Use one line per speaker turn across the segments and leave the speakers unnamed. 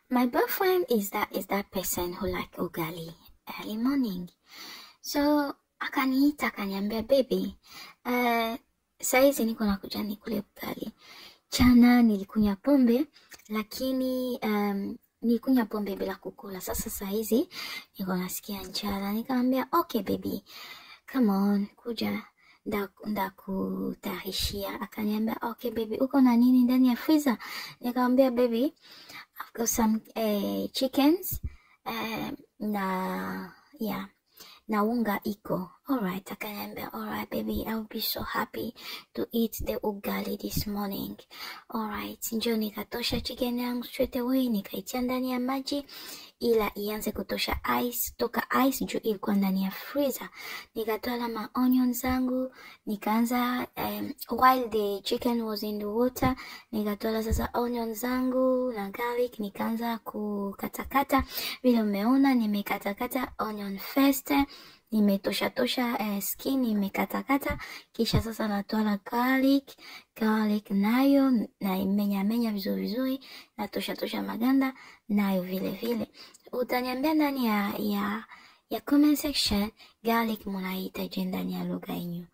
My boyfriend is that person who like ugali early morning. So akaniita akaniambia, baby, saizi niko nakuja nikule ugali. Jana nilikunywa pombe, lakini nilikunywa pombe bila kukula. Sasa saizi niko nasikia njaa. Nikamwambia, okay baby, come on, kuja ndakutayarishia. Akaniambia, okay baby, uko na nini ndani ya freezer? Nikamwambia, baby, I've got some chickens na unga iko. Alright, akaniambia, alright baby, I'll be so happy to eat the ugali this morning. Alright, njoo nikatosha chicken yangu straight away, nikaitia ndani ya maji ila ianze kutosha ice, toka ice juu ilikuwa ndani ya freezer. Nikatoa ma onions zangu, nikaanza while the chicken was in the water, nikatoa sasa onions zangu na garlic, nikaanza kukatakata. Vile umeona nimekatakata onion first, nimetosha skin, nimekatakata, kisha sasa natoa garlic nayo na menya vizuri, natosha maganda nayo vile. Utaniambia ndani ya comment section garlic mnaita ndani ya lugha yenu.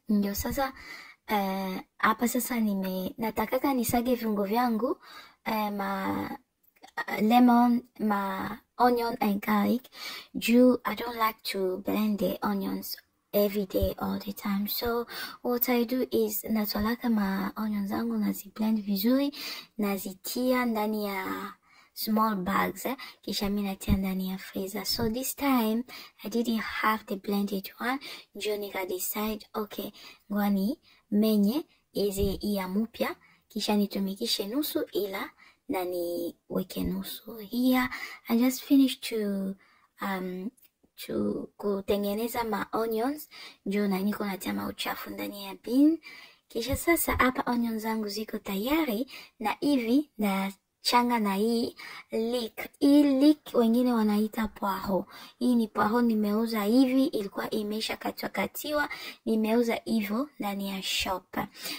Ndio sasa hapa sasa natakaka nisage viungo vyangu, lemon, onion and garlic. I don't like to blend the onions every day all the time. So what I do is natolaka ma onions zangu naziblend vizuri, nazitia ndani ya small bags, kisha mimi natia ndani ya freezer. So this time I didn't have the blended one. Ndio nika decide, okay, ngwani menye hizi ya mpya, kisha nitumikishe nusu ila na niweke nusu. Here I just finished to kutengeneza ma onions, ndio na niko natia uchafu ndani ya bin. Kisha sasa hapa onions zangu ziko tayari, na hivi na changa na hii leek wengine wanaita poaho. Hii ni poaho, nimeuza hivi, ilikuwa imesha katiwa, nimeuza hivyo ndani ya shop.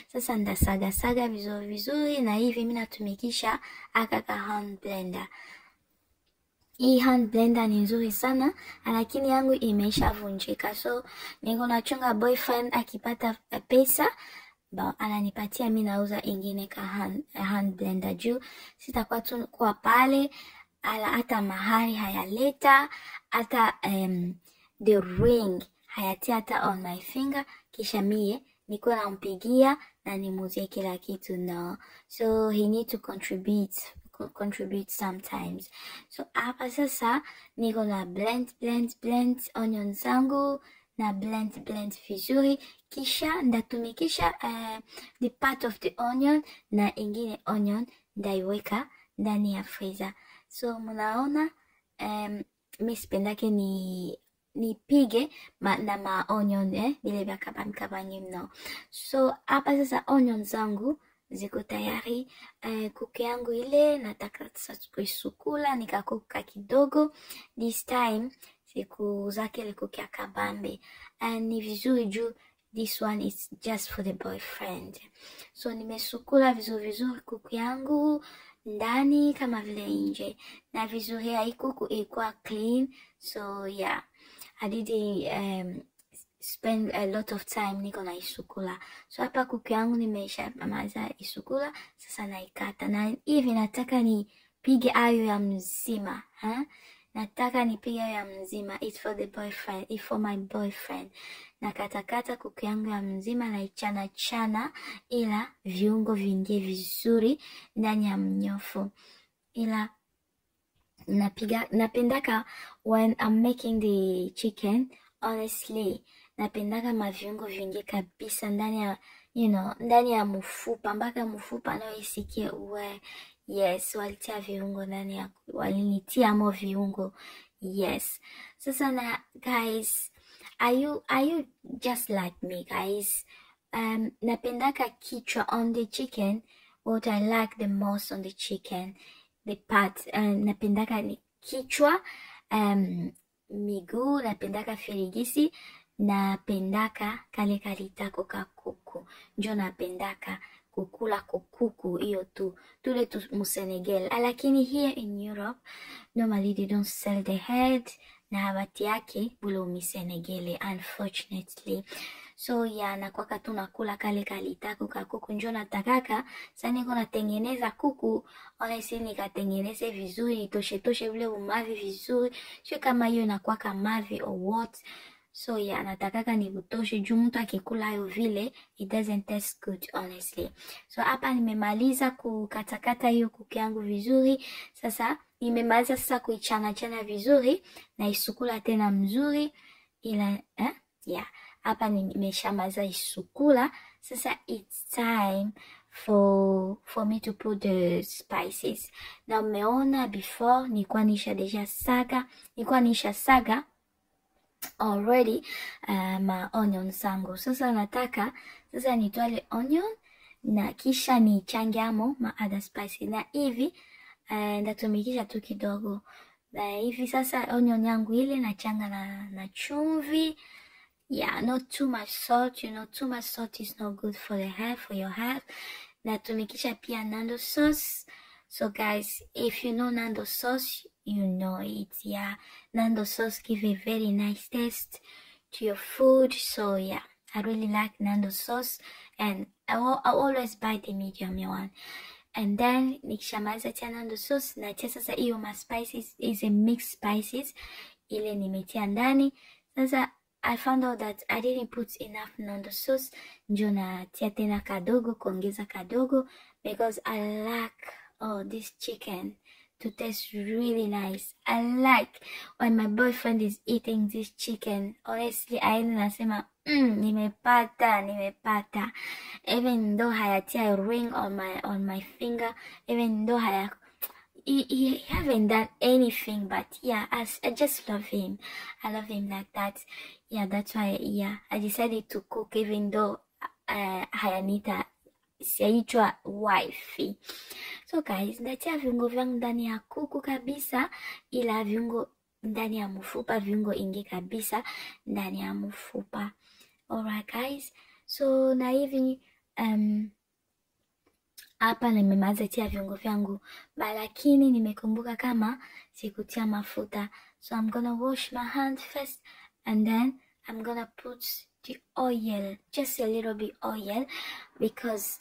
Sasa ndasaga vizuri, na hivi mimi natumikisha aka hand blender. Hii hand blender ni nzuri sana, lakini yangu imeshavunjika. So niko nachunga boyfriend akipata pesa ananipatia, mimi nauza ingine ka hand blender juu sitakuwa tu kwa pale hata mahali hayaleta hata the ring hayatia hata on my finger, kisha mie niko nampigia na nimuzie kila kitu. No, so he need to contribute sometimes. So hapa sasa niko na blend onions zangu na blend vizuri, kisha ndatumikisha the part of the onion na ingine onion ndaiweka ndani ya freezer. So mnaona mimi sipendake nipige na onion vile vya kabani mno. So hapa sasa onion zangu ziko tayari. Kuku yangu ile nataka sasa kuisukula, nikakuka kidogo. This time siku zake ile kuku ya kabambe, and ni vizuri juu this one is just for the boyfriend. So nimesukula vizuri kuku yangu ndani kama vile nje, na vizuri hii kuku ilikuwa clean. So yeah, I didn't spend a lot of time niko na isukula. So hapa kuku yangu nimeshamaliza isukula, sasa naikata, na hivi nataka nipige ayo ya mzima, nataka nipige ayo ya mzima. It's for the boyfriend, it's for my boyfriend. Nakatakata kuku yangu ya mzima, na chana ila viungo viingie vizuri ndani ya mnyofu. Ila napendaka when I'm making the chicken, honestly napendaka maviungo vingi kabisa ndani ya ndani ya mfupa, mpaka mfupa nayo isikie yes, walitia viungo ndani ya, walinitia mo viungo. Yes. Sasa na guys, are you just like me guys? Napendaka kichwa on the chicken. What I like the most on the chicken, the part, napendaka ni kichwa, miguu, napendaka firigisi, napendaka kale kalitako ka kuku. Njo napendaka kukula kuku hiyo tu tule tu musenegal. Lakini here in Europe normally they don't sell the head na habati yake bule umisenegele unfortunately. So ya nakwaka tu nakula kale kalitako ka kuku njo natakaka sasa niko natengeneza kuku honestly nikatengeneze vizuri nitoshe vile umavi vizuri sio kama hiyo inakwaka mavi or what. So ya natakaka nibutoshe juu mtu akikula hiyo vile it doesn't taste good honestly. So hapa nimemaliza kukatakata hiyo kuku yangu vizuri. Sasa nimemaliza sasa kuichana vizuri na isukula tena mzuri ila hapa nimeshamaliza isukula. Sasa it's time for me to put the spices. Na umeona before nilikuwa nisha saga already ma onion zangu. Sasa nataka nitwale onion na kisha nichange amo ma other spices na hivi ndatumikisha tu kidogo na hivi. Sasa onion yangu ile nachanga na chumvi. Yeah, not too much salt, you know, too much salt is not good for your health. Natumikisha pia Nando sauce. So guys, if you know Nando sauce, you know it. Yeah, Nando sauce give a very nice taste to your food. So yeah, I really like Nando sauce and I always buy the medium one. And then nikishamaliza tia Nando sauce na tia sasa hiyo ma spices is a mixed spices ile nimetia ndani. Sasa I found out that I didn't put enough Nando sauce. Njo natia tena kadogo kuongeza kadogo because I like this chicken to taste really nice. I like when my boyfriend is eating this chicken. Honestly, I nasema nimepata. Even though hayatia a ring on my finger, even though he haven't done anything, but yeah, I just love him. I love him like that. Yeah, that's why I decided to cook even though hayanita siaitwa wifey. So guys, ndatia viungo vyangu ndani ya kuku kabisa, ila viungo ndani ya mfupa, viungo ingi kabisa ndani ya mfupa. Alright guys, so na hivi hapa nimemaliza tia viungo vyangu, lakini nimekumbuka kama sikutia mafuta. So I'm gonna wash my hands first and then I'm gonna put the oil, just a little bit oil because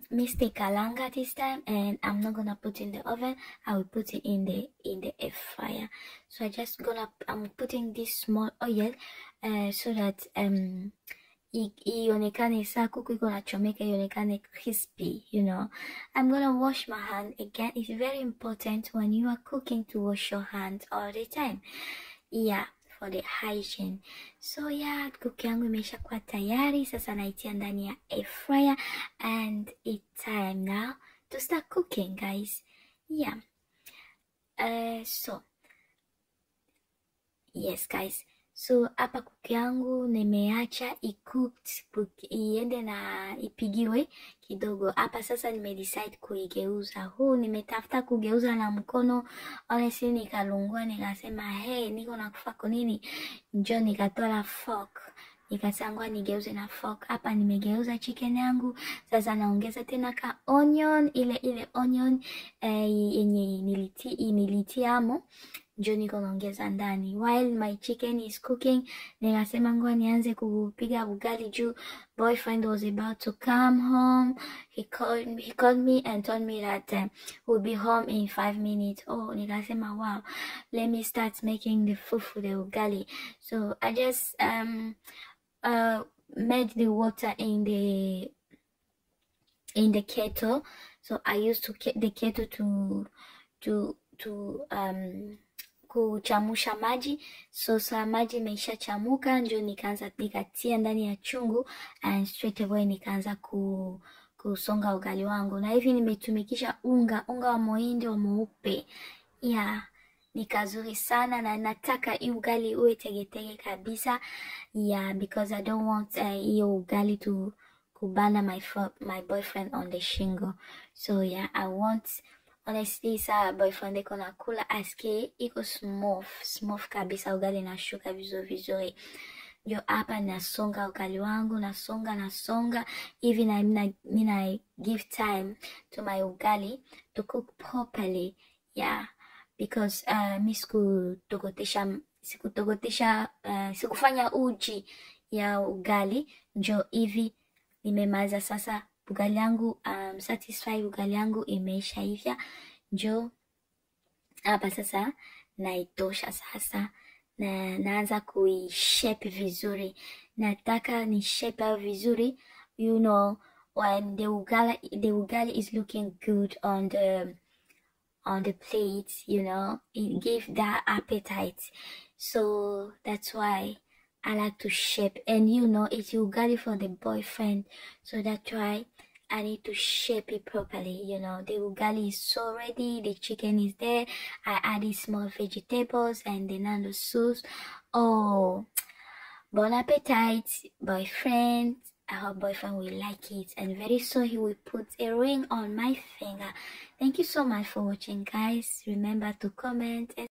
mistake kalanga this time and I'm not gonna put in the oven. I will put it in the air fryer. So I'm putting this small oil so that ionekane saa kuku iko nachomeka ionekane crispy, you know. I'm gonna wash my hand again. It's very important when you are cooking to wash your hands all the time. Yeah, for the hygiene. So yeah, kuku yangu imesha kuwa tayari. Sasa naitia ndani ya air fryer and it's time now to start cooking, guys. Yeah. So yes guys, so hapa kuku yangu nimeacha iende na ipigiwe kidogo. Hapa sasa nimedecide kuigeuza. Nimetafuta kugeuza na mkono, honestly nikalungua, nikasema hey, niko nakufa kwa nini? Njoo nikatoa fork, nikasangwa nigeuze na fork. Hapa nimegeuza chicken yangu. Sasa naongeza tena ka onion, ile onion yenye nilitiamo njo niko naongeza ndani. While my chicken is cooking, nikasema ngoja nianze kupiga ugali juu boyfriend was about to come home. He called me and told me that we'll be home in 5 minutes. Nikasema wow, let me start making the fufu, the ugali. So I just made the water in the kettle. So I used the kettle to kuchamusha maji. So maji imeisha chamuka, ndio nikatia ndani ya chungu and straight away nikaanza kusonga ugali wangu. Na hivi nimetumikisha unga wa mahindi wa mweupe. Yeah, nikazuri sana na nataka hii ugali uwe tegetege kabisa. Yeah, because I don't want hiyo ugali to kubana my boyfriend on the shingo. So yeah, I want honestly boyfriend iko nakula asikie iko smooth kabisa, ugali nashuka vizuri. ndio hapa nasonga ugali wangu, nasonga hivi, na mina give time to my ugali to cook properly. Yeah, because mi sikufanya uji ya ugali, njo hivi nimemaza sasa ugali yangu. Satisfy ugali yangu imeisha hivya, njo hapa sasa naitosha sasa, na naanza kuishape vizuri. Nataka ni shape vizuri, you know, when the ugali is looking good on the plate, you know, it gives that appetite. So that's why I like to shape. And you know, it's ugali for the boyfriend, so that's why I need to shape it properly. You know, the ugali is so ready, the chicken is there, I added small vegetables and the nando sauce. Oh, bon appetit, boyfriend. I hope boyfriend will like it, and very soon he will put a ring on my finger. Thank you so much for watching, guys. Remember to comment and